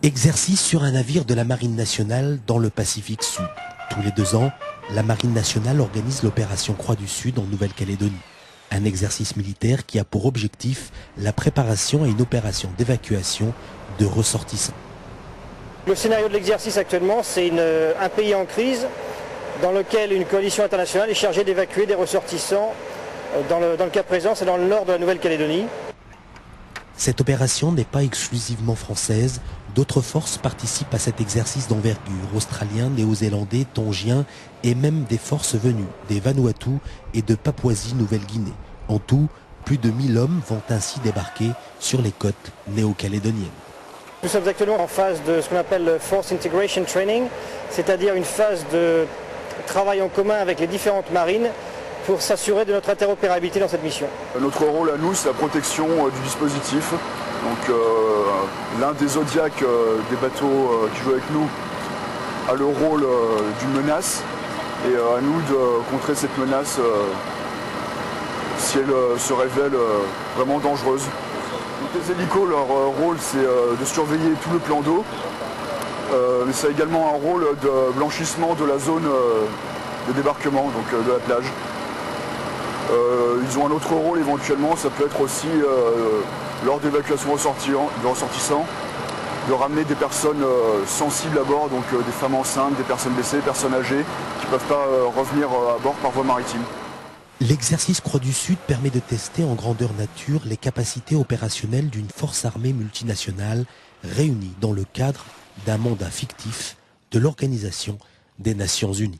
Exercice sur un navire de la Marine nationale dans le Pacifique Sud. Tous les 2 ans, la Marine nationale organise l'opération Croix du Sud en Nouvelle-Calédonie. Un exercice militaire qui a pour objectif la préparation à une opération d'évacuation de ressortissants. Le scénario de l'exercice actuellement, c'est un pays en crise dans lequel une coalition internationale est chargée d'évacuer des ressortissants. Dans le cas présent, c'est dans le nord de la Nouvelle-Calédonie. Cette opération n'est pas exclusivement française. D'autres forces participent à cet exercice d'envergure, australiens, néo-zélandais, tongiens et même des forces venues des Vanuatu et de Papouasie-Nouvelle-Guinée. En tout, plus de 1000 hommes vont ainsi débarquer sur les côtes néo-calédoniennes. Nous sommes actuellement en phase de ce qu'on appelle le Force Integration Training, c'est-à-dire une phase de travail en commun avec les différentes marines pour s'assurer de notre interopérabilité dans cette mission. Notre rôle à nous, c'est la protection du dispositif. Donc l'un des Zodiacs des bateaux qui jouent avec nous a le rôle d'une menace et à nous de contrer cette menace si elle se révèle vraiment dangereuse. Donc, les hélicos, leur rôle, c'est de surveiller tout le plan d'eau, mais ça a également un rôle de blanchissement de la zone de débarquement, donc de la plage. Ils ont un autre rôle éventuellement, ça peut être aussi lors d'évacuation de ressortissants, de ramener des personnes sensibles à bord, donc des femmes enceintes, des personnes blessées, des personnes âgées, qui ne peuvent pas revenir à bord par voie maritime. L'exercice Croix du Sud permet de tester en grandeur nature les capacités opérationnelles d'une force armée multinationale réunie dans le cadre d'un mandat fictif de l'Organisation des Nations Unies.